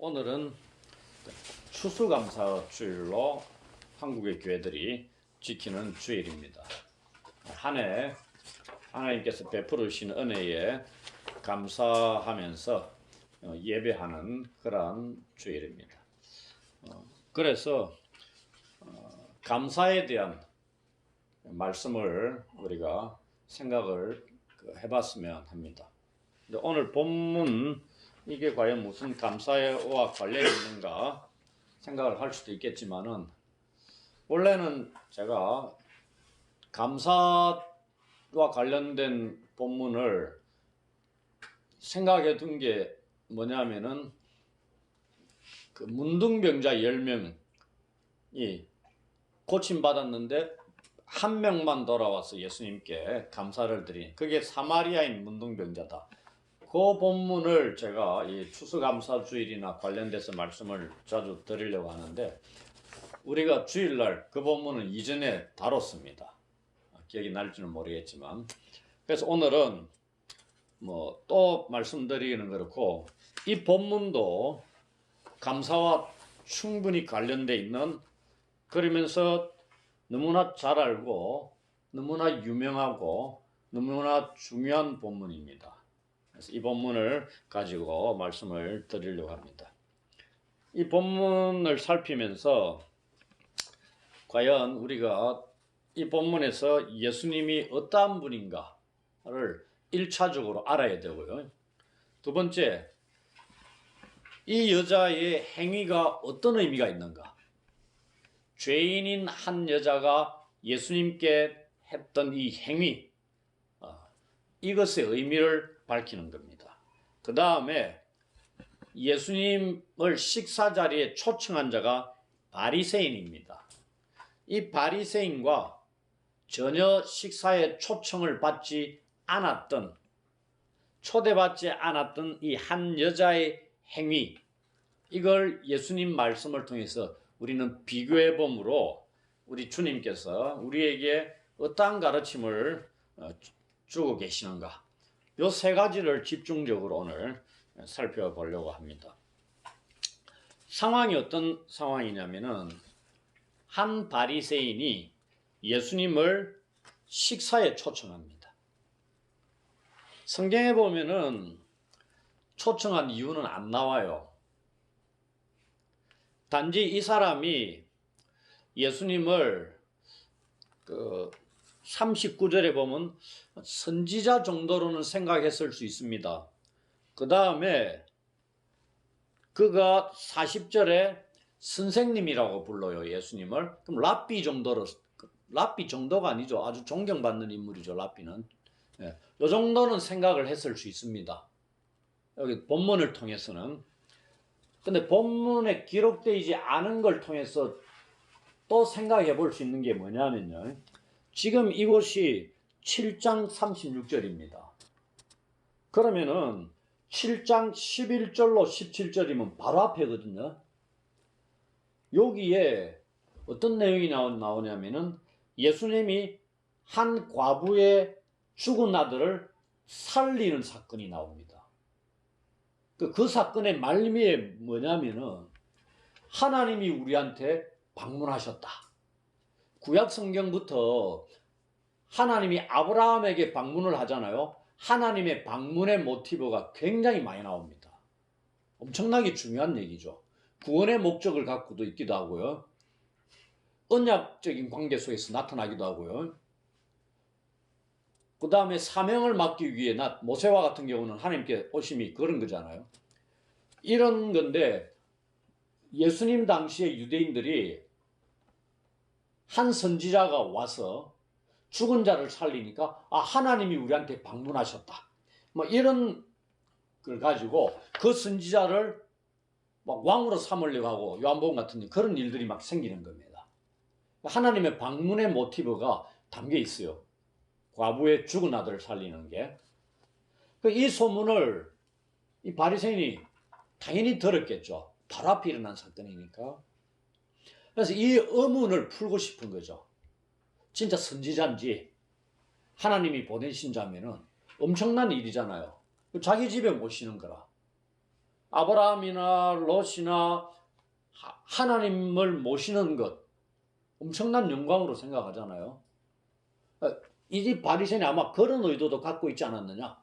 오늘은 추수감사 주일로 한국의 교회들이 지키는 주일입니다. 한 해 하나님께서 베풀으신 은혜에 감사하면서 예배하는 그러한 주일입니다. 그래서 감사에 대한 말씀을 우리가 생각을 해봤으면 합니다. 근데 오늘 본문 이게 과연 무슨 감사와 관련이 있는가 생각을 할 수도 있겠지만은, 원래는 제가 감사와 관련된 본문을 생각해 둔 게 뭐냐면은, 그 문둥병자 10명이 고침받았는데 한 명만 돌아와서 예수님께 감사를 드린, 그게 사마리아인 문둥병자다. 그 본문을 제가 이 추수감사주일이나 관련돼서 말씀을 자주 드리려고 하는데, 우리가 주일날 그 본문은 이전에 다뤘습니다. 기억이 날지는 모르겠지만. 그래서 오늘은 또 말씀드리기는 그렇고, 이 본문도 감사와 충분히 관련돼 있는, 그러면서 너무나 잘 알고 너무나 유명하고 너무나 중요한 본문입니다. 그래서 이 본문을 가지고 말씀을 드리려고 합니다. 이 본문을 살피면서 과연 우리가 이 본문에서 예수님이 어떠한 분인가를 1차적으로 알아야 되고요. 두 번째, 이 여자의 행위가 어떤 의미가 있는가? 죄인인 한 여자가 예수님께 했던 이 행위, 이것의 의미를 밝히는 겁니다. 그 다음에 예수님을 식사 자리에 초청한 자가 바리새인입니다. 이 바리새인과 전혀 식사에 초청을 받지 않았던, 초대받지 않았던 이 한 여자의 행위, 이걸 예수님 말씀을 통해서 우리는 비교해 봄으로 우리 주님께서 우리에게 어떠한 가르침을 주고 계시는가, 이 세 가지를 집중적으로 오늘 살펴보려고 합니다. 상황이 어떤 상황이냐면은, 한 바리새인이 예수님을 식사에 초청합니다. 성경에 보면은 초청한 이유는 안 나와요. 단지 이 사람이 예수님을 39절에 보면 선지자 정도로는 생각했을 수 있습니다. 그 다음에 그가 40절에 선생님이라고 불러요, 예수님을. 그럼 랍비 정도가 아니죠. 아주 존경받는 인물이죠, 랍비는. 이 정도는 생각을 했을 수 있습니다, 여기 본문을 통해서는. 근데 본문에 기록되지 않은 걸 통해서 또 생각해 볼 수 있는 게 뭐냐면요, 지금 이곳이 7장 36절입니다. 그러면은 7장 11절로 17절이면 바로 앞에거든요. 여기에 어떤 내용이 나오냐면은, 예수님이 한 과부의 죽은 아들을 살리는 사건이 나옵니다. 그 사건의 말미에 뭐냐면은, 하나님이 우리한테 방문하셨다. 구약 성경부터 하나님이 아브라함에게 방문을 하잖아요. 하나님의 방문의 모티브가 굉장히 많이 나옵니다. 엄청나게 중요한 얘기죠. 구원의 목적을 갖고도 있기도 하고요, 언약적인 관계 속에서 나타나기도 하고요, 그 다음에 사명을 맡기 위해 모세와 같은 경우는 하나님께 오심이 그런 거잖아요. 이런 건데, 예수님 당시에 유대인들이 한 선지자가 와서 죽은 자를 살리니까, 하나님이 우리한테 방문하셨다, 이런 걸 가지고 그 선지자를 막 왕으로 삼으려고 하고, 요한복음 같은 그런 일들이 막 생기는 겁니다. 하나님의 방문의 모티브가 담겨 있어요, 과부의 죽은 아들을 살리는 게. 이 소문을 이 바리새인이 당연히 들었겠죠. 바로 앞에 일어난 사건이니까. 그래서 이 의문을 풀고 싶은 거죠. 진짜 선지자인지 하나님이 보내신 자면은 엄청난 일이잖아요. 자기 집에 모시는 거라. 아브라함이나 롯이나 하나님을 모시는 것 엄청난 영광으로 생각하잖아요. 이 집 바리새인이 아마 그런 의도도 갖고 있지 않았느냐.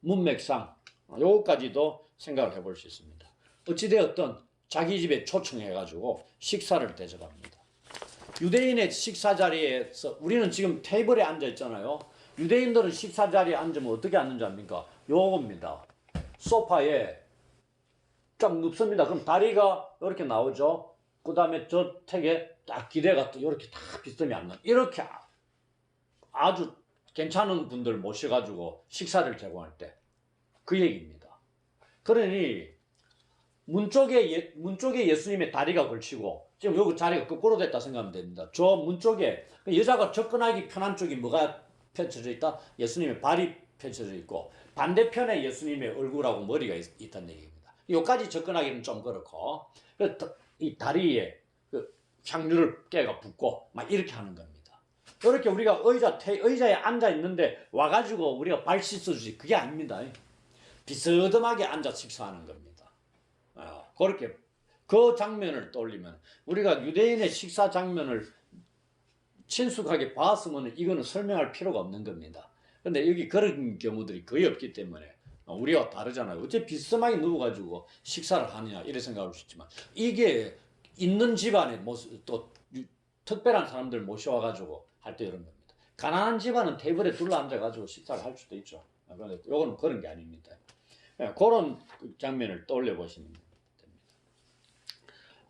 문맥상 요것까지도 생각을 해볼 수 있습니다. 어찌되었든 자기 집에 초청해가지고 식사를 대접합니다. 유대인의 식사 자리에서 우리는 지금 테이블에 앉아 있잖아요. 유대인들은 식사 자리에 앉으면 어떻게 앉는지 압니까? 요겁니다. 소파에 쫙 눕습니다. 그럼 다리가 이렇게 나오죠. 그 다음에 저 택에 딱 기대가 또 이렇게 다 비스듬히 앉는, 이렇게 아주 괜찮은 분들 모셔가지고 식사를 제공할 때 그 얘기입니다. 그러니 문 쪽에 예수님의 다리가 걸치고, 지금 여기 자리가 거꾸로 됐다 생각하면 됩니다. 저 문 쪽에 여자가 접근하기 편한 쪽이 뭐가 펼쳐져 있다? 예수님의 발이 펼쳐져 있고, 반대편에 예수님의 얼굴하고 머리가 있다는 얘기입니다. 여기까지 접근하기는 좀 그렇고, 이 다리에 향유를 깨가 붓고 막 이렇게 하는 겁니다. 이렇게 우리가 의자에 앉아 있는데 와가지고 우리가 발 씻어주지, 그게 아닙니다. 비스듬하게 앉아 식사하는 겁니다. 그렇게 그 장면을 떠올리면, 우리가 유대인의 식사 장면을 친숙하게 봤으면 이거는 설명할 필요가 없는 겁니다. 근데 여기 그런 경우들이 거의 없기 때문에 우리와 다르잖아요. 어째 비스듬하게 누워가지고 식사를 하느냐 이래 생각할 수 있지만, 이게 있는 집안에 또 특별한 사람들 모셔와가지고 할 때 이런 겁니다. 가난한 집안은 테이블에 둘러 앉아가지고 식사를 할 수도 있죠. 그런데 이거는 그런 게 아닙니다. 그런 장면을 떠올려 보시면 됩니다.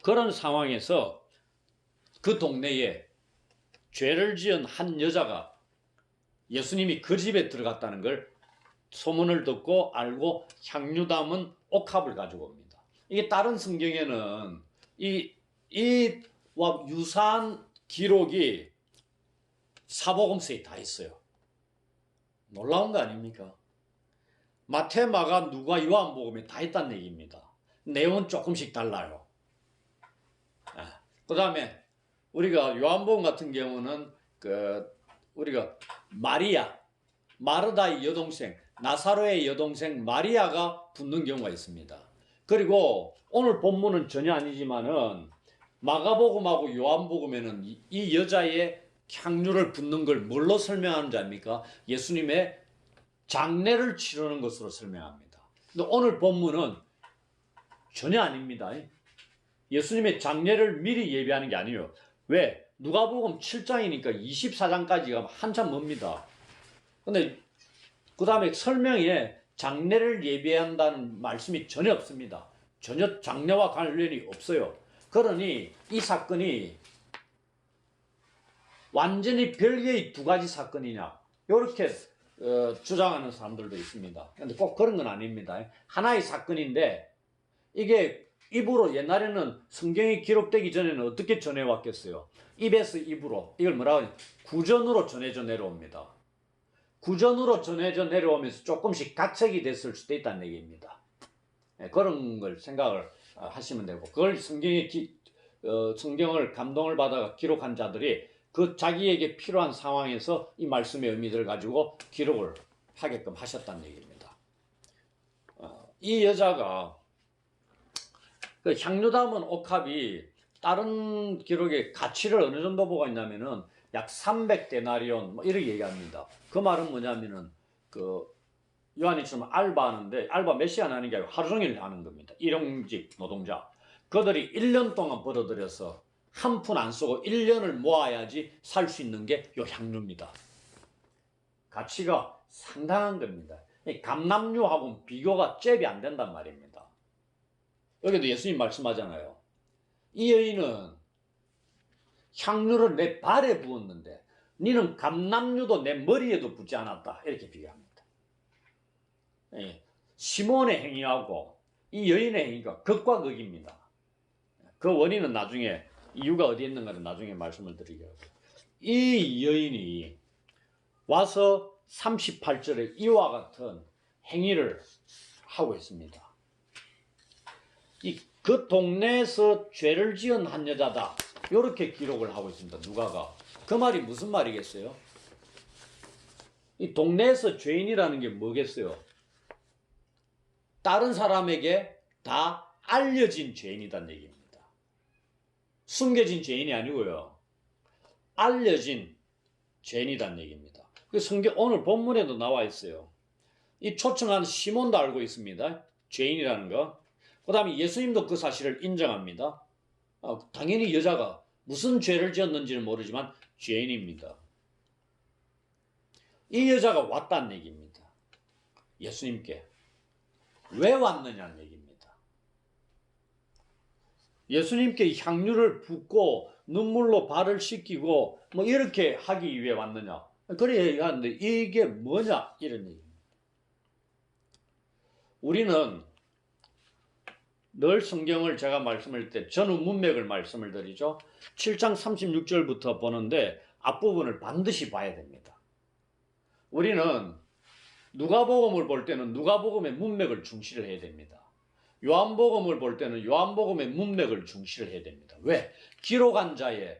그런 상황에서 그 동네에 죄를 지은 한 여자가 예수님이 그 집에 들어갔다는 걸 소문을 듣고 알고 향유 담은 옥합을 가지고 옵니다. 이게 다른 성경에는 이와 유사한 기록이 사복음서에 다 있어요. 놀라운 거 아닙니까? 마태, 마가, 누가, 요한복음에 다 있다는 얘기입니다. 내용은 조금씩 달라요. 그 다음에 우리가 요한복음 같은 경우는 우리가 마리아, 마르다의 여동생, 나사로의 여동생 마리아가 붙는 경우가 있습니다. 그리고 오늘 본문은 전혀 아니지만은 마가복음하고 요한복음에는 이 여자의 향유를 붓는 걸 뭘로 설명하는지 압니까? 예수님의 장례를 치르는 것으로 설명합니다. 근데 오늘 본문은 전혀 아닙니다. 예수님의 장례를 미리 예비하는 게 아니에요. 왜? 누가복음 7장이니까 24장까지가 한참 멉니다. 근데 그 다음에 설명에 장례를 예비한다는 말씀이 전혀 없습니다. 전혀 장례와 관련이 없어요. 그러니 이 사건이 완전히 별개의 두 가지 사건이냐 이렇게 주장하는 사람들도 있습니다. 그런데 꼭 그런 건 아닙니다. 하나의 사건인데, 이게 입으로, 옛날에는 성경이 기록되기 전에는 어떻게 전해왔겠어요? 입에서 입으로, 이걸 뭐라고 하냐, 구전으로 전해져 내려옵니다. 구전으로 전해져 내려오면서 조금씩 가책이 됐을 수도 있다는 얘기입니다. 그런 걸 생각을 하시면 되고, 그걸 성경을 감동을 받아 기록한 자들이 그 자기에게 필요한 상황에서 이 말씀의 의미들을 가지고 기록을 하게끔 하셨다는 얘기입니다. 이 여자가 그 향유 담은 옥합이 다른 기록의 가치를 어느 정도 보고 있냐면은 약 300데나리온 뭐 이렇게 얘기합니다. 그 말은 뭐냐면은 요한이처럼 알바하는데, 알바 몇 시간 하는 게 아니고 하루 종일 하는 겁니다. 일용직 노동자. 그들이 1년 동안 벌어들여서 한 푼 안 쓰고 1년을 모아야지 살 수 있는 게 요 향유입니다. 가치가 상당한 겁니다. 감람유하고는 비교가 잽이 안 된단 말입니다. 여기도 예수님 말씀하잖아요. 이 여인은 향유를 내 발에 부었는데 니는 감람유도 내 머리에도 붓지 않았다, 이렇게 비교합니다. 시몬의 행위하고 이 여인의 행위가 극과 극입니다. 그 원인은 나중에, 이유가 어디에 있는가는 나중에 말씀을 드리겠습니다. 이 여인이 와서 38절에 이와 같은 행위를 하고 있습니다. 그 동네에서 죄를 지은 한 여자다, 이렇게 기록을 하고 있습니다. 누가가. 그 말이 무슨 말이겠어요? 이 동네에서 죄인이라는 게 뭐겠어요? 다른 사람에게 다 알려진 죄인이란 얘기입니다. 숨겨진 죄인이 아니고요. 알려진 죄인이란 얘기입니다. 그 성경 오늘 본문에도 나와 있어요. 이 초청한 시몬도 알고 있습니다. 죄인이라는 거. 그 다음에 예수님도 그 사실을 인정합니다. 당연히 여자가 무슨 죄를 지었는지는 모르지만 죄인입니다. 이 여자가 왔다는 얘기입니다. 예수님께. 왜 왔느냐는 얘기입니다. 예수님께 향유를 붓고 눈물로 발을 씻기고 뭐 이렇게 하기 위해 왔느냐. 그래 얘기하는데 이게 뭐냐 이런 얘기입니다. 우리는 늘 성경을 제가 말씀할 때 전후 문맥을 말씀을 드리죠. 7장 36절부터 보는데 앞부분을 반드시 봐야 됩니다. 우리는 누가복음을 볼 때는 누가복음의 문맥을 중시를 해야 됩니다. 요한복음을 볼 때는 요한복음의 문맥을 중시를 해야 됩니다. 왜? 기록한 자의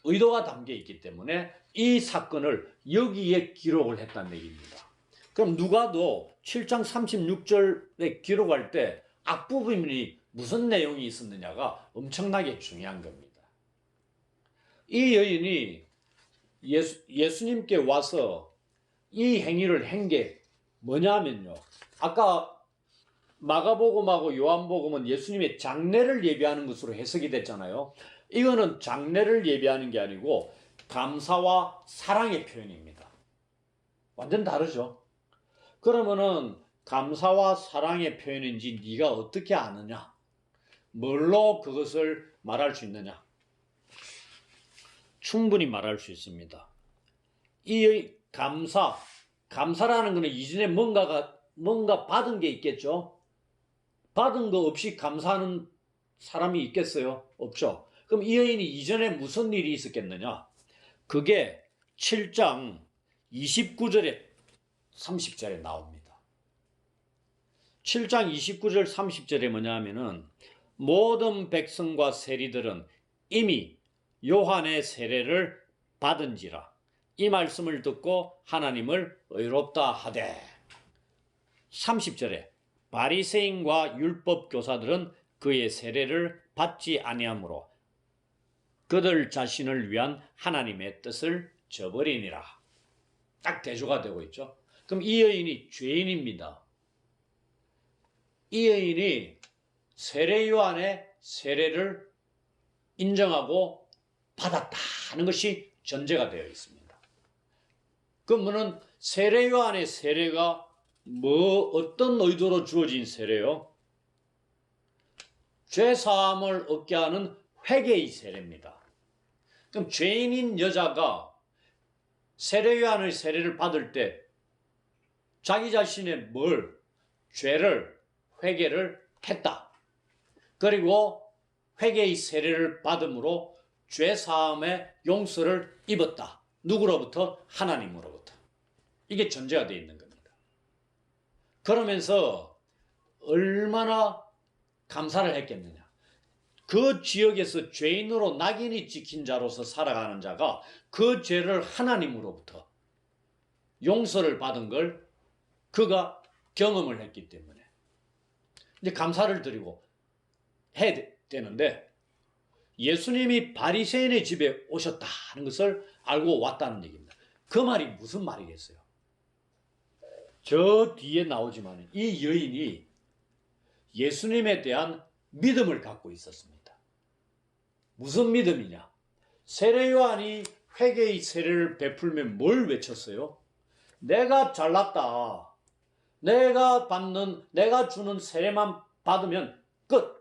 의도가 담겨 있기 때문에 이 사건을 여기에 기록을 했다는 얘기입니다. 그럼 누가도 7장 36절에 기록할 때 앞부분이 무슨 내용이 있었느냐가 엄청나게 중요한 겁니다. 이 여인이 예수님께 와서 이 행위를 한 게 뭐냐면요. 아까 마가복음하고 요한복음은 예수님의 장례를 예비하는 것으로 해석이 됐잖아요. 이거는 장례를 예비하는 게 아니고 감사와 사랑의 표현입니다. 완전 다르죠. 그러면은 감사와 사랑의 표현인지 네가 어떻게 아느냐? 뭘로 그것을 말할 수 있느냐? 충분히 말할 수 있습니다. 이 감사라는 것은 이전에 뭔가 받은 게 있겠죠? 받은 거 없이 감사하는 사람이 있겠어요? 없죠. 그럼 이 여인이 이전에 무슨 일이 있었겠느냐? 그게 7장 29절에 30절에 나옵니다. 7장 29절 30절에 뭐냐 하면은 모든 백성과 세리들은 이미 요한의 세례를 받은지라 이 말씀을 듣고 하나님을 의롭다 하되 30절에 바리새인과 율법 교사들은 그의 세례를 받지 아니하므로 그들 자신을 위한 하나님의 뜻을 저버리니라. 딱 대조가 되고 있죠. 그럼 이 여인이 죄인입니다. 이 여인이 세례 요한의 세례를 인정하고 받았다는 것이 전제가 되어 있습니다. 그러면 세례 요한의 세례가 어떤 의도로 주어진 세례요? 죄 사함을 얻게 하는 회개의 세례입니다. 그럼 죄인인 여자가 세례 요한의 세례를 받을 때 자기 자신의 죄를 회개를 했다. 그리고 회개의 세례를 받음으로 죄 사함의 용서를 입었다. 누구로부터? 하나님으로부터. 이게 전제가 되어 있는 겁니다. 그러면서 얼마나 감사를 했겠느냐. 그 지역에서 죄인으로 낙인이 찍힌 자로서 살아가는 자가 그 죄를 하나님으로부터 용서를 받은 걸 그가 경험을 했기 때문에 이제 감사를 드리고 해야 되는데 예수님이 바리새인의 집에 오셨다는 것을 알고 왔다는 얘기입니다. 그 말이 무슨 말이겠어요? 저 뒤에 나오지만 이 여인이 예수님에 대한 믿음을 갖고 있었습니다. 무슨 믿음이냐? 세례 요한이 회개의 세례를 베풀면 뭘 외쳤어요? 내가 잘났다. 내가 주는 세례만 받으면 끝.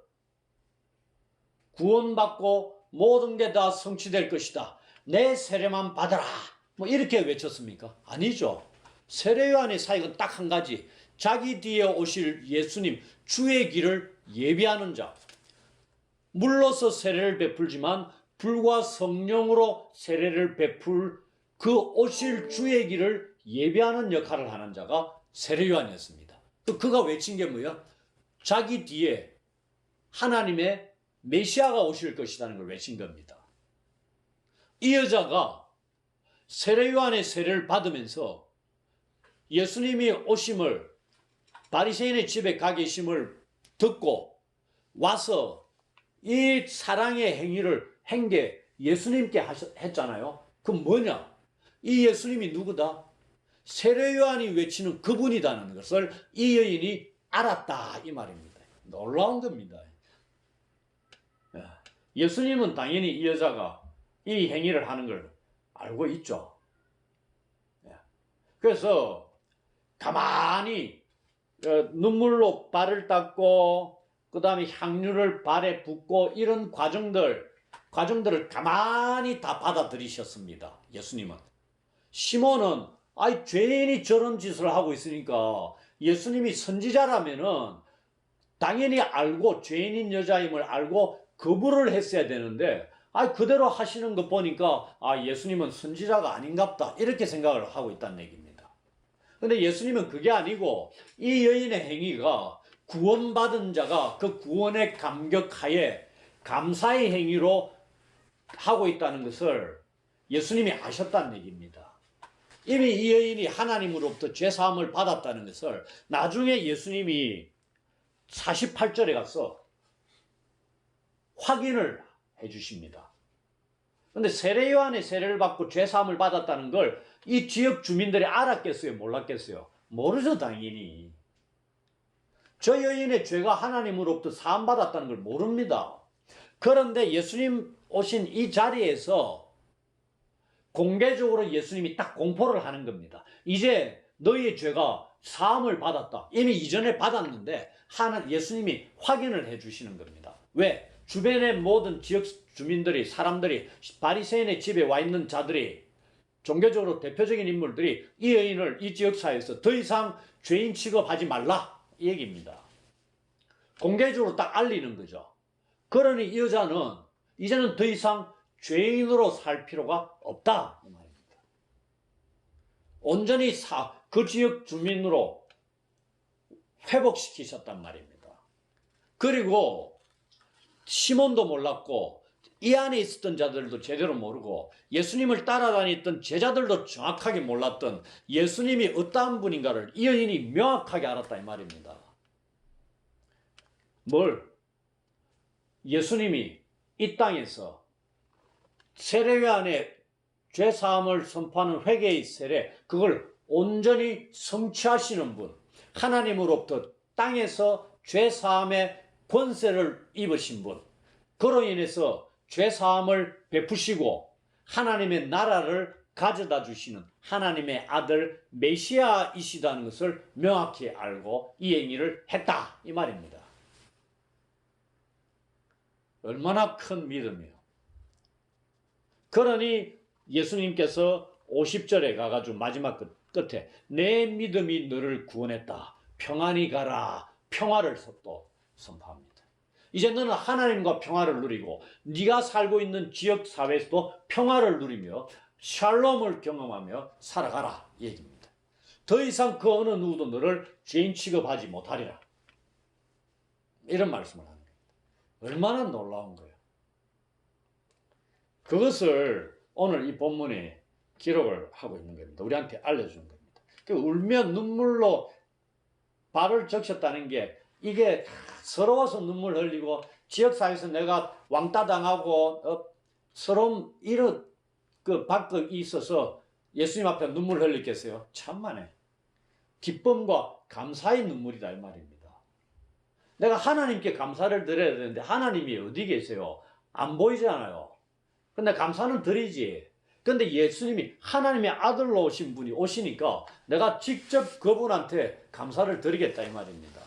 구원받고 모든 게 다 성취될 것이다. 내 세례만 받아라. 뭐 이렇게 외쳤습니까? 아니죠. 세례 요한의 사역은 딱 한 가지. 자기 뒤에 오실 예수님 주의 길을 예비하는 자. 물로서 세례를 베풀지만 불과 성령으로 세례를 베풀 그 오실 주의 길을 예비하는 역할을 하는 자가 세례 요한이었습니다. 그가 외친 게 뭐야? 자기 뒤에 하나님의 메시아가 오실 것이라는 걸 외친 겁니다. 이 여자가 세례 요한의 세례를 받으면서 예수님이 오심을 바리새인의 집에 가 계심을 듣고 와서 이 사랑의 행위를 한 게 예수님께 했잖아요. 그럼 뭐냐? 이 예수님이 누구다? 세례 요한이 외치는 그분이라는 것을 이 여인이 알았다 이 말입니다. 놀라운 겁니다. 예수님은 당연히 이 여자가 이 행위를 하는 걸 알고 있죠. 그래서 가만히 눈물로 발을 닦고 그 다음에 향유를 발에 붓고 이런 과정들을 가만히 다 받아들이셨습니다. 예수님은. 시몬은 죄인이 저런 짓을 하고 있으니까 예수님이 선지자라면은 당연히 알고 죄인인 여자임을 알고 거부를 했어야 되는데 그대로 하시는 거 보니까 예수님은 선지자가 아닌갑다 이렇게 생각을 하고 있다는 얘기입니다. 근데 예수님은 그게 아니고 이 여인의 행위가 구원받은 자가 그 구원의 감격하에 감사의 행위로 하고 있다는 것을 예수님이 아셨다는 얘기입니다. 이미 이 여인이 하나님으로부터 죄사함을 받았다는 것을 나중에 예수님이 48절에 가서 확인을 해 주십니다. 그런데 세례 요한의 세례를 받고 죄사함을 받았다는 걸 이 지역 주민들이 알았겠어요? 몰랐겠어요? 모르죠, 당연히. 저 여인의 죄가 하나님으로부터 사함받았다는 걸 모릅니다. 그런데 예수님 오신 이 자리에서 공개적으로 예수님이 딱 공포를 하는 겁니다. 이제 너희의 죄가 사함을 받았다. 이미 이전에 받았는데 예수님이 확인을 해 주시는 겁니다. 왜? 주변의 모든 지역 주민들이 사람들이 바리새인의 집에 와 있는 자들이 종교적으로 대표적인 인물들이 이 여인을 이 지역사회에서 더 이상 죄인 취급하지 말라 이 얘기입니다. 공개적으로 딱 알리는 거죠. 그러니 이 여자는 이제는 더 이상 죄인으로 살 필요가 없다 이 말입니다. 온전히 그 지역 주민으로 회복시키셨단 말입니다. 그리고 시몬도 몰랐고 이 안에 있었던 자들도 제대로 모르고 예수님을 따라다녔던 제자들도 정확하게 몰랐던 예수님이 어떠한 분인가를 이 여인이 명확하게 알았다 이 말입니다. 뭘? 예수님이 이 땅에서 세례요한의 죄사함을 선포하는 회개의 세례 그걸 온전히 성취하시는 분, 하나님으로부터 땅에서 죄사함의 권세를 입으신 분, 그로 인해서 죄사함을 베푸시고 하나님의 나라를 가져다 주시는 하나님의 아들 메시아이시다는 것을 명확히 알고 이 행위를 했다 이 말입니다. 얼마나 큰 믿음이에요. 그러니 예수님께서 50절에 가가지고 마지막 끝에 내 믿음이 너를 구원했다. 평안히 가라. 평화를 또 선포합니다. 이제 너는 하나님과 평화를 누리고 네가 살고 있는 지역 사회에서도 평화를 누리며 샬롬을 경험하며 살아가라 이 얘기입니다. 더 이상 그 어느 누구도 너를 죄인 취급하지 못하리라. 이런 말씀을 하는 겁니다. 얼마나 놀라운 거예요. 그것을 오늘 이 본문에 기록을 하고 있는 겁니다. 우리한테 알려주는 겁니다. 울며 눈물로 발을 적셨다는 게 이게 서러워서 눈물 흘리고 지역사회에서 내가 왕따 당하고 서러움 이런 받고 있어서 예수님 앞에 눈물 흘리겠어요? 참만해. 기쁨과 감사의 눈물이다 이 말입니다. 내가 하나님께 감사를 드려야 되는데 하나님이 어디 계세요? 안 보이잖아요. 근데 감사는 드리지. 근데 예수님이 하나님의 아들로 오신 분이 오시니까 내가 직접 그분한테 감사를 드리겠다 이 말입니다.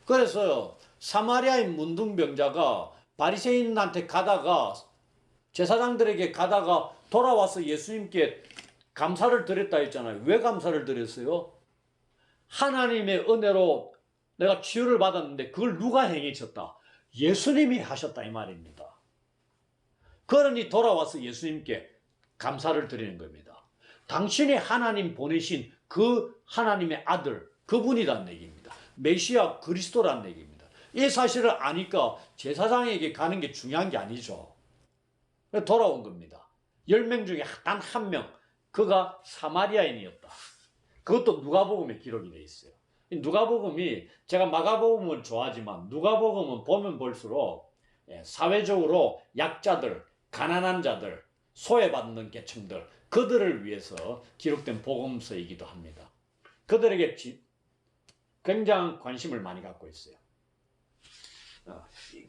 그래서 사마리아인 문둥병자가 바리새인한테 가다가 제사장들에게 가다가 돌아와서 예수님께 감사를 드렸다 했잖아요. 왜 감사를 드렸어요? 하나님의 은혜로 내가 치유를 받았는데 그걸 누가 행해쳤다? 예수님이 하셨다 이 말입니다. 그러니 돌아와서 예수님께 감사를 드리는 겁니다. 당신이 하나님 보내신 그 하나님의 아들 그분이란 얘기입니다. 메시아 그리스도란 얘기입니다. 이 사실을 아니까 제사장에게 가는 게 중요한 게 아니죠. 돌아온 겁니다. 10명 중에 단 한 명 그가 사마리아인이었다. 그것도 누가복음에 기록이 되어 있어요. 누가복음이 제가 마가복음은 좋아하지만 누가복음은 보면 볼수록 사회적으로 약자들, 가난한 자들, 소외받는 계층들 그들을 위해서 기록된 복음서이기도 합니다. 그들에게 굉장한 관심을 많이 갖고 있어요.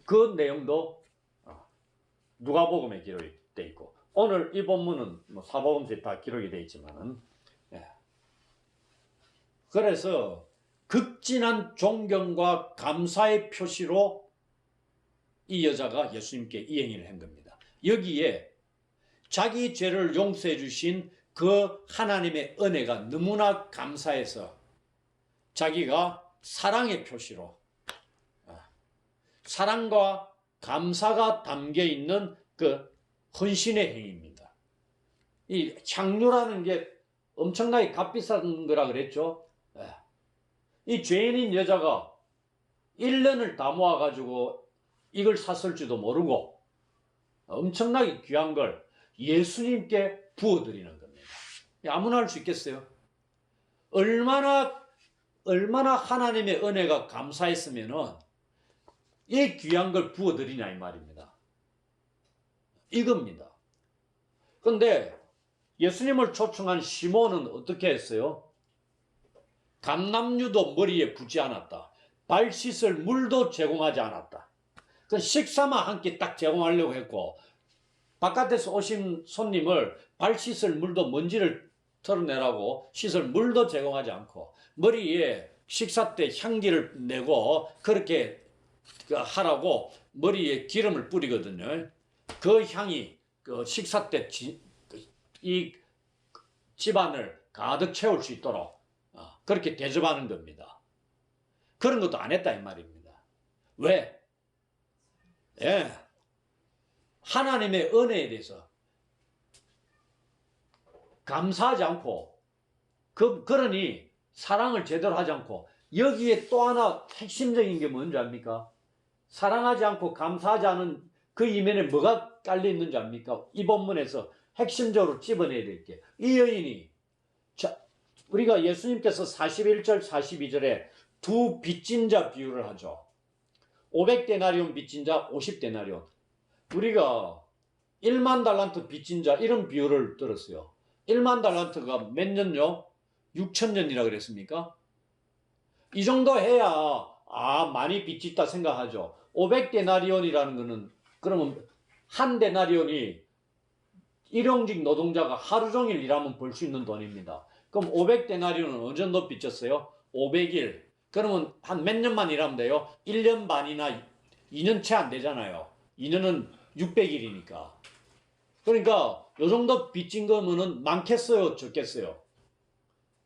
그 내용도 누가복음에 기록이 되어 있고 오늘 이 본문은 사복음서에 다 기록이 되어 있지만은 그래서 극진한 존경과 감사의 표시로 이 여자가 예수님께 이 행위를 한 겁니다. 여기에 자기 죄를 용서해 주신 그 하나님의 은혜가 너무나 감사해서 자기가 사랑의 표시로 사랑과 감사가 담겨 있는 그 헌신의 행위입니다. 이 향유라는 게 엄청나게 값비싼 거라 그랬죠. 이 죄인인 여자가 1년을 다 모아가지고 이걸 샀을지도 모르고 엄청나게 귀한 걸 예수님께 부어드리는 겁니다. 아무나 할 수 있겠어요? 얼마나 하나님의 은혜가 감사했으면은 이 귀한 걸 부어드리냐 이 말입니다. 이겁니다. 그런데 예수님을 초청한 시몬은 어떻게 했어요? 감람유도 머리에 붓지 않았다. 발 씻을 물도 제공하지 않았다. 그 식사만 한 끼 딱 제공하려고 했고 바깥에서 오신 손님을 발 씻을 물도 먼지를 털어내라고 씻을 물도 제공하지 않고 머리에 식사 때 향기를 내고 그렇게 하라고 머리에 기름을 뿌리거든요. 그 향이 그 식사 때 이 집안을 가득 채울 수 있도록 그렇게 대접하는 겁니다. 그런 것도 안 했다 이 말입니다. 왜? 하나님의 은혜에 대해서 감사하지 않고 그러니 사랑을 제대로 하지 않고 여기에 또 하나 핵심적인 게 뭔지 압니까? 사랑하지 않고 감사하지 않은 그 이면에 뭐가 깔려 있는지 압니까? 이 본문에서 핵심적으로 집어내야 될 게 이 여인이 우리가 예수님께서 41절 42절에 두 빚진 자 비유를 하죠. 500데나리온 빚진 자 50데나리온. 우리가 1만 달란트 빚진 자 이런 비유를 들었어요. 1만 달란트가 몇 년요? 6천년이라 그랬습니까? 이 정도 해야 많이 빚짓다 생각하죠. 500데나리온이라는 거는 그러면 한 데나리온이 일용직 노동자가 하루 종일 일하면 벌 수 있는 돈입니다. 그럼 500데나리온은 어느 정도 빚졌어요? 500일. 그러면 한 몇 년만 일하면 돼요? 1년 반이나 2년 채 안 되잖아요. 2년은 600일이니까. 그러니까 요 정도 빚진 거면은 많겠어요? 적겠어요?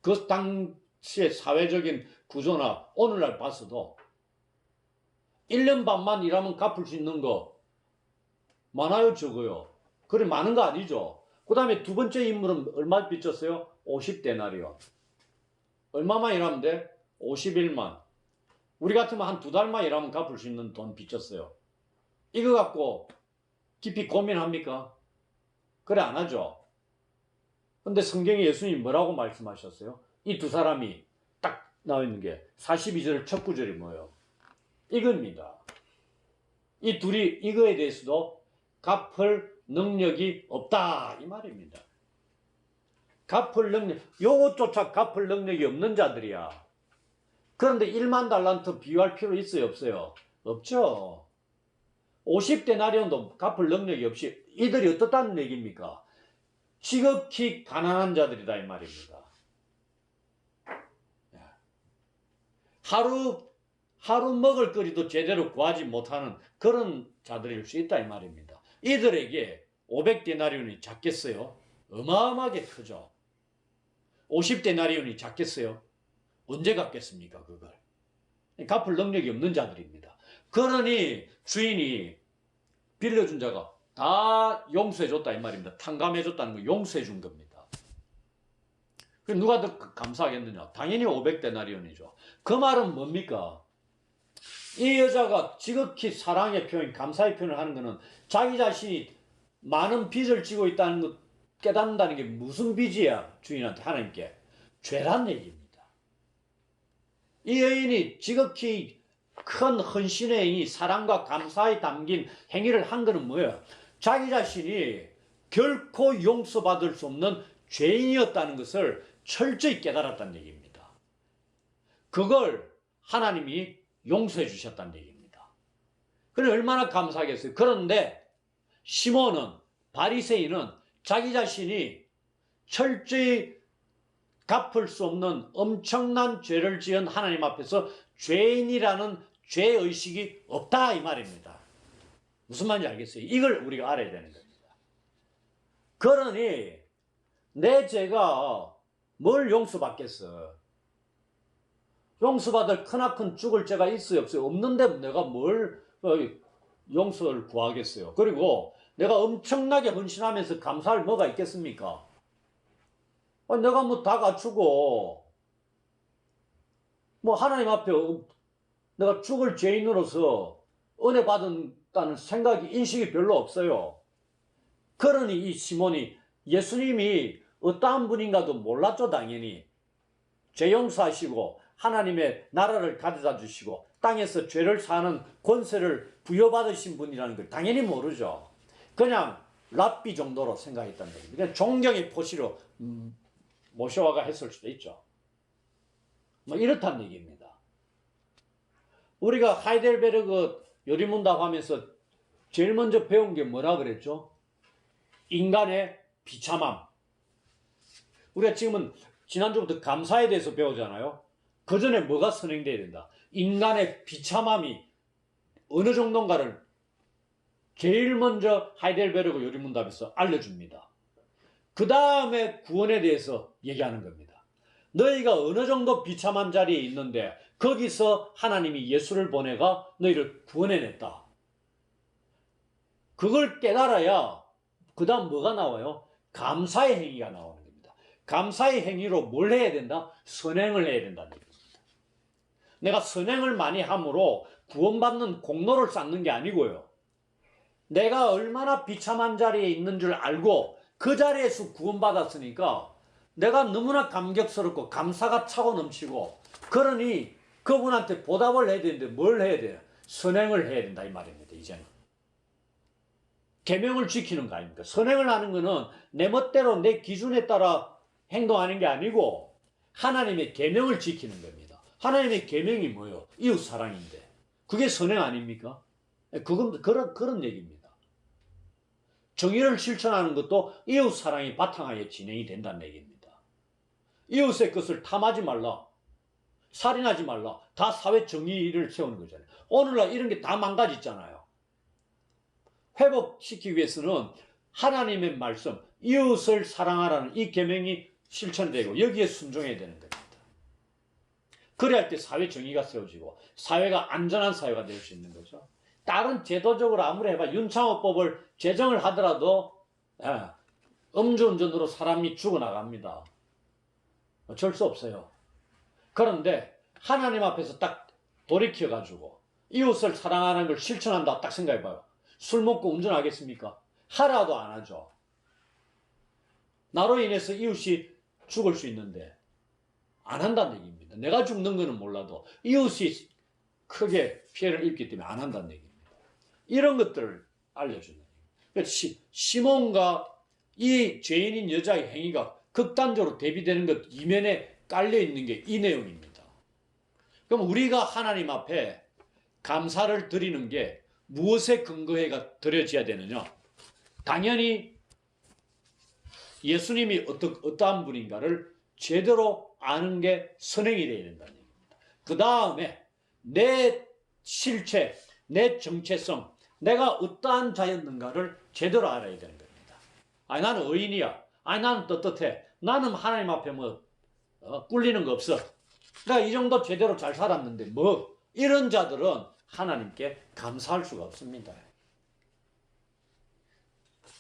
그 당시의 사회적인 구조나 오늘날 봤어도 1년 반만 일하면 갚을 수 있는 거 많아요? 적어요? 그래 많은 거 아니죠. 그 다음에 두 번째 인물은 얼마 빚졌어요? 50데나리온. 얼마만 일하면 돼? 51만. 우리 같으면 한 두 달만 일하면 갚을 수 있는 돈 빚졌어요. 이거 갖고 깊이 고민합니까? 그래 안 하죠. 근데 성경에 예수님이 뭐라고 말씀하셨어요? 이 두 사람이 딱 나와 있는 게 42절 첫 구절이 뭐예요? 이겁니다. 이 둘이 이거에 대해서도 갚을 능력이 없다 이 말입니다. 갚을 능력, 요것조차 갚을 능력이 없는 자들이야. 그런데 1만 달란트 비유할 필요 있어요 없어요? 없죠. 50데나리온도 갚을 능력이 없이 이들이 어떻다는 얘기입니까? 지극히 가난한 자들이다 이 말입니다. 하루 먹을 거리도 제대로 구하지 못하는 그런 자들일 수 있다 이 말입니다. 이들에게 500데나리온이 작겠어요? 어마어마하게 크죠. 50데나리온이 작겠어요? 언제 갚겠습니까 그걸? 갚을 능력이 없는 자들입니다. 그러니 주인이 빌려준 자가 다 용서해줬다 이 말입니다. 탕감해줬다는 거 용서해준 겁니다. 그럼 누가 더 감사하겠느냐? 당연히 500데나리온이죠. 그 말은 뭡니까? 이 여자가 지극히 사랑의 표현, 감사의 표현을 하는 것은 자기 자신이 많은 빚을 지고 있다는 것 깨닫는다는 게 무슨 빚이야? 주인한테 하나님께 죄란 얘기입니다. 이 여인이 지극히 큰 헌신의 행위, 사랑과 감사에 담긴 행위를 한 것은 뭐예요? 자기 자신이 결코 용서받을 수 없는 죄인이었다는 것을 철저히 깨달았다는 얘기입니다. 그걸 하나님이 용서해 주셨다는 얘기입니다. 그래 얼마나 감사하겠어요. 그런데 시몬은, 바리새인은 자기 자신이 철저히 갚을 수 없는 엄청난 죄를 지은 하나님 앞에서 죄인이라는 죄의식이 없다 이 말입니다. 무슨 말인지 알겠어요? 이걸 우리가 알아야 되는 겁니다. 그러니 내 죄가 뭘 용서받겠어? 용서받을 크나큰 죽을 죄가 있어요 없어요? 없는데 내가 뭘 용서를 구하겠어요? 그리고 내가 엄청나게 헌신하면서 감사할 뭐가 있겠습니까? 내가 뭐 다 갖추고 뭐 하나님 앞에 내가 죽을 죄인으로서 은혜 받았다는 생각이 인식이 별로 없어요. 그러니 이 시몬이 예수님이 어떠한 분인가도 몰랐죠. 당연히 죄 용서하시고 하나님의 나라를 가져다 주시고 땅에서 죄를 사는 권세를 부여받으신 분이라는 걸 당연히 모르죠. 그냥 랍비 정도로 생각했다는 겁니다. 그냥 존경의 포시로 모셔와가 했을 수도 있죠. 뭐 이렇다는 얘기입니다. 우리가 하이델베르그 요리문답 하면서 제일 먼저 배운 게 뭐라 그랬죠? 인간의 비참함. 우리가 지금은 지난주부터 감사에 대해서 배우잖아요. 그 전에 뭐가 선행돼야 된다? 인간의 비참함이 어느 정도인가를 제일 먼저 하이델베르그 요리문답에서 알려줍니다. 그 다음에 구원에 대해서 얘기하는 겁니다. 너희가 어느 정도 비참한 자리에 있는데 거기서 하나님이 예수를 보내가 너희를 구원해냈다. 그걸 깨달아야 그 다음 뭐가 나와요? 감사의 행위가 나오는 겁니다. 감사의 행위로 뭘 해야 된다? 선행을 해야 된다는 얘기입니다. 내가 선행을 많이 함으로 구원받는 공로를 쌓는 게 아니고요. 내가 얼마나 비참한 자리에 있는 줄 알고 그 자리에서 구원받았으니까 내가 너무나 감격스럽고 감사가 차고 넘치고 그러니 그분한테 보답을 해야 되는데 뭘 해야 돼요? 선행을 해야 된다 이 말입니다. 이제는 계명을 지키는 거 아닙니까? 선행을 하는 거는 내 멋대로 내 기준에 따라 행동하는 게 아니고 하나님의 계명을 지키는 겁니다. 하나님의 계명이 뭐예요? 이웃 사랑인데 그게 선행 아닙니까? 그건 그런 얘기입니다. 정의를 실천하는 것도 이웃 사랑이 바탕하에 진행이 된다는 얘기입니다. 이웃의 것을 탐하지 말라. 살인하지 말라. 다 사회 정의를 세우는 거잖아요. 오늘날 이런 게 다 망가졌잖아요. 회복시키기 위해서는 하나님의 말씀, 이웃을 사랑하라는 이 계명이 실천되고 여기에 순종해야 되는 겁니다. 그래야 할 때 사회 정의가 세워지고 사회가 안전한 사회가 될 수 있는 거죠. 다른 제도적으로 아무리 해봐 윤창호법을 제정을 하더라도 음주운전으로 사람이 죽어나갑니다. 어쩔 수 없어요. 그런데 하나님 앞에서 딱 돌이켜가지고 이웃을 사랑하는 걸 실천한다 딱 생각해봐요. 술 먹고 운전하겠습니까? 하라도 안 하죠. 나로 인해서 이웃이 죽을 수 있는데 안 한다는 얘기입니다. 내가 죽는 거는 몰라도 이웃이 크게 피해를 입기 때문에 안 한다는 얘기입니다. 이런 것들을 알려주는 거예요. 시몬과 이 죄인인 여자의 행위가 극단적으로 대비되는 것 이면에 깔려있는 게 이 내용입니다. 그럼 우리가 하나님 앞에 감사를 드리는 게 무엇에 근거해가 드려져야 되느냐? 당연히 예수님이 어떠한 분인가를 제대로 아는 게 선행이 되어야 된다는 얘기입니다. 그 다음에 내 실체, 내 정체성, 내가 어떠한 자였는가를 제대로 알아야 되는 겁니다. 아니 나는 의인이야. 아니 나는 떳떳해. 나는 하나님 앞에 꿀리는 거 없어. 내가 이 정도 제대로 잘 살았는데 뭐 이런 자들은 하나님께 감사할 수가 없습니다.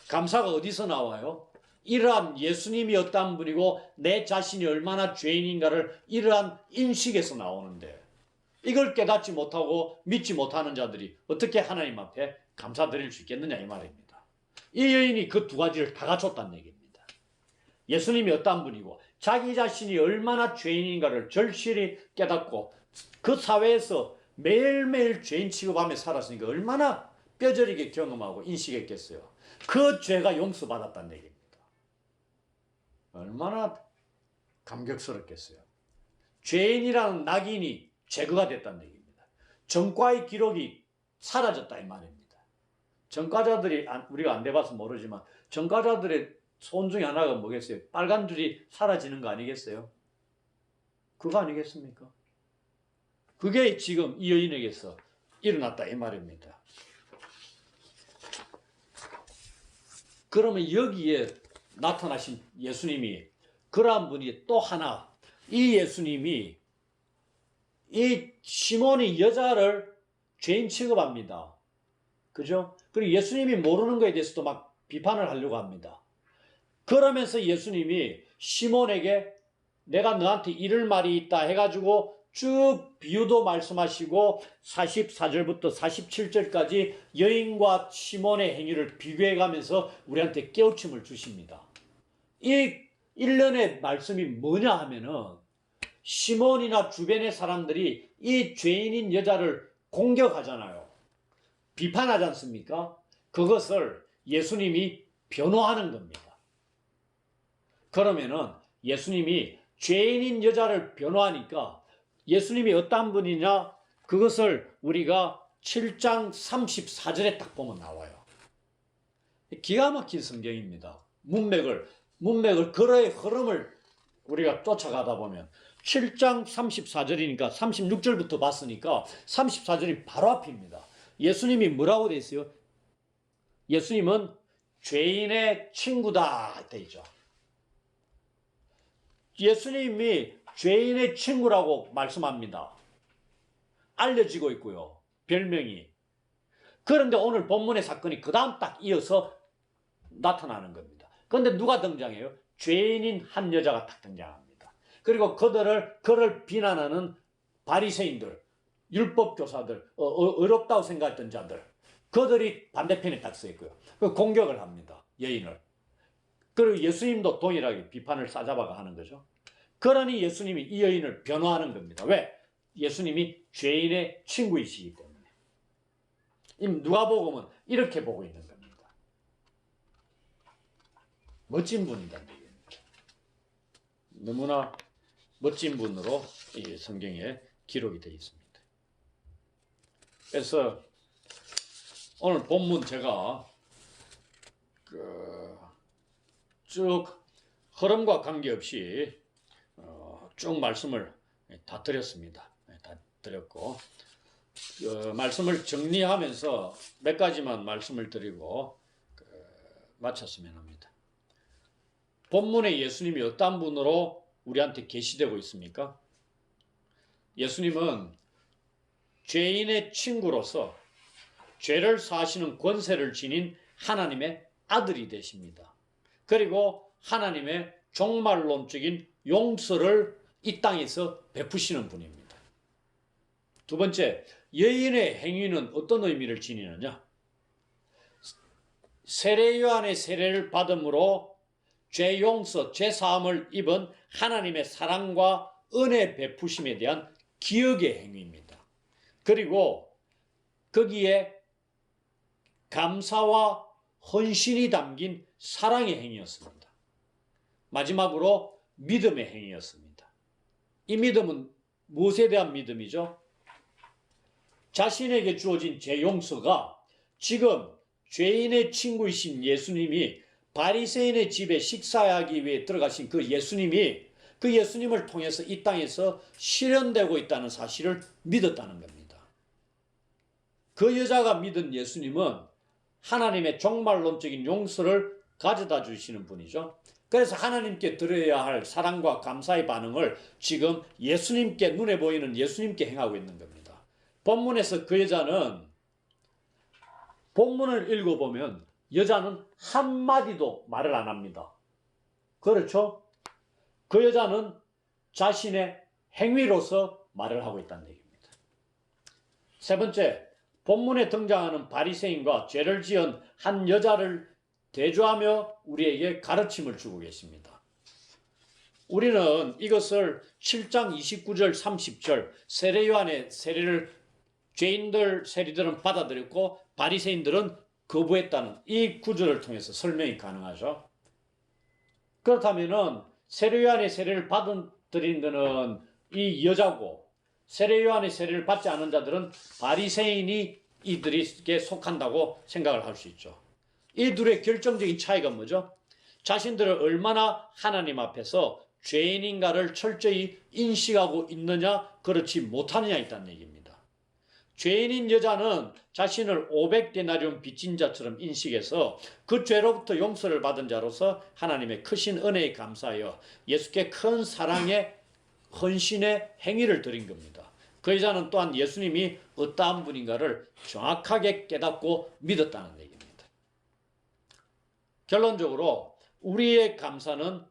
감사가 어디서 나와요? 이러한 예수님이 어떠한 분이고 내 자신이 얼마나 죄인인가를 이러한 인식에서 나오는데 이걸 깨닫지 못하고 믿지 못하는 자들이 어떻게 하나님 앞에 감사드릴 수 있겠느냐 이 말입니다. 이 여인이 그 두 가지를 다 갖췄다는 얘기입니다. 예수님이 어떠한 분이고 자기 자신이 얼마나 죄인인가를 절실히 깨닫고 그 사회에서 매일매일 죄인 취급하며 살았으니까 얼마나 뼈저리게 경험하고 인식했겠어요. 그 죄가 용서받았다는 얘기입니다. 얼마나 감격스럽겠어요. 죄인이라는 낙인이 제거가 됐다는 얘기입니다. 전과의 기록이 사라졌다 이 말입니다. 전과자들이, 우리가 안 돼봐서 모르지만 전과자들의 손 중에 하나가 뭐겠어요? 빨간 줄이 사라지는 거 아니겠어요? 그거 아니겠습니까? 그게 지금 이 여인에게서 일어났다 이 말입니다. 그러면 여기에 나타나신 예수님이 그러한 분이 또 하나, 이 예수님이 이 시몬이 여자를 죄인 취급합니다. 그죠? 그리고 예수님이 모르는 거에 대해서도 막 비판을 하려고 합니다. 그러면서 예수님이 시몬에게 내가 너한테 이를 말이 있다 해가지고 쭉 비유도 말씀하시고 44절부터 47절까지 여인과 시몬의 행위를 비교해가면서 우리한테 깨우침을 주십니다. 이 일련의 말씀이 뭐냐 하면은 시몬이나 주변의 사람들이 이 죄인인 여자를 공격하잖아요. 비판하지 않습니까? 그것을 예수님이 변호하는 겁니다. 그러면은 예수님이 죄인인 여자를 변호하니까 예수님이 어떤 분이냐? 그것을 우리가 7장 34절에 딱 보면 나와요. 기가 막힌 성경입니다. 문맥을 글의 흐름을 우리가 쫓아가다 보면 7장 34절이니까 36절부터 봤으니까 34절이 바로 앞입니다. 예수님이 뭐라고 돼 있어요? 예수님은 죄인의 친구다 돼 있죠. 예수님이 죄인의 친구라고 말씀합니다. 알려지고 있고요. 별명이. 그런데 오늘 본문의 사건이 그 다음 딱 이어서 나타나는 겁니다. 그런데 누가 등장해요? 죄인인 한 여자가 딱 등장합니다. 그리고 그를 비난하는 바리새인들, 율법 교사들, 어렵다고 생각했던 자들, 그들이 반대편에 딱 서 있고요. 그 공격을 합니다. 여인을. 그리고 예수님도 동일하게 비판을 싸잡아가 하는 거죠. 그러니 예수님이 이 여인을 변호하는 겁니다. 왜? 예수님이 죄인의 친구이시기 때문에. 누가복음은 이렇게 보고 있는 겁니다. 멋진 분이다. 너무나 멋진 분으로 이 성경에 기록이 되어 있습니다. 그래서 오늘 본문 제가 쭉 흐름과 관계없이 쭉 말씀을 다 드렸습니다. 다 드렸고 말씀을 정리하면서 몇 가지만 말씀을 드리고 마쳤으면 합니다. 본문에 예수님이 어떤 분으로 우리한테 계시되고 있습니까? 예수님은 죄인의 친구로서 죄를 사하시는 권세를 지닌 하나님의 아들이 되십니다. 그리고 하나님의 종말론적인 용서를 이 땅에서 베푸시는 분입니다. 두 번째, 여인의 행위는 어떤 의미를 지니느냐? 세례 요한의 세례를 받음으로 죄 용서, 죄 사함을 입은 하나님의 사랑과 은혜 베푸심에 대한 기억의 행위입니다. 그리고 거기에 감사와 헌신이 담긴 사랑의 행위였습니다. 마지막으로 믿음의 행위였습니다. 이 믿음은 무엇에 대한 믿음이죠? 자신에게 주어진 죄 용서가 지금 죄인의 친구이신 예수님이 바리새인의 집에 식사하기 위해 들어가신 그 예수님이 그 예수님을 통해서 이 땅에서 실현되고 있다는 사실을 믿었다는 겁니다. 그 여자가 믿은 예수님은 하나님의 종말론적인 용서를 가져다 주시는 분이죠. 그래서 하나님께 드려야 할 사랑과 감사의 반응을 지금 예수님께, 눈에 보이는 예수님께 행하고 있는 겁니다. 본문에서 그 여자는, 본문을 읽어보면 여자는 한마디도 말을 안 합니다. 그렇죠? 그 여자는 자신의 행위로서 말을 하고 있다는 얘기입니다. 세 번째, 본문에 등장하는 바리새인과 죄를 지은 한 여자를 대조하며 우리에게 가르침을 주고 계십니다. 우리는 이것을 7장 29절 30절 세례 요한의 세례를 죄인들 세리들은 받아들였고 바리새인들은 거부했다는 이 구절을 통해서 설명이 가능하죠. 그렇다면은 세례 요한의 세례를 받아들인 것은 이 여자고 세례 요한의 세례를 받지 않은 자들은 바리새인이 이들에게 속한다고 생각을 할 수 있죠. 이 둘의 결정적인 차이가 뭐죠? 자신들을 얼마나 하나님 앞에서 죄인인가를 철저히 인식하고 있느냐 그렇지 못하느냐에 있다는 얘기입니다. 죄인인 여자는 자신을 500데나리온 빚진 자처럼 인식해서 그 죄로부터 용서를 받은 자로서 하나님의 크신 은혜에 감사하여 예수께 큰 사랑의 헌신의 행위를 드린 겁니다. 그 여자는 또한 예수님이 어떠한 분인가를 정확하게 깨닫고 믿었다는 얘기입니다. 결론적으로 우리의 감사는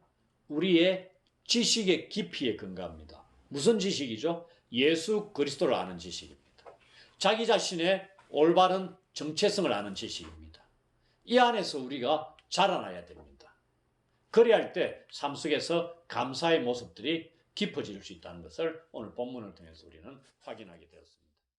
우리의 지식의 깊이에 근거합니다. 무슨 지식이죠? 예수 그리스도를 아는 지식입니다. 자기 자신의 올바른 정체성을 아는 지식입니다. 이 안에서 우리가 자라나야 됩니다. 그래야 할 때 삶 속에서 감사의 모습들이 깊어질 수 있다는 것을 오늘 본문을 통해서 우리는 확인하게 되었습니다.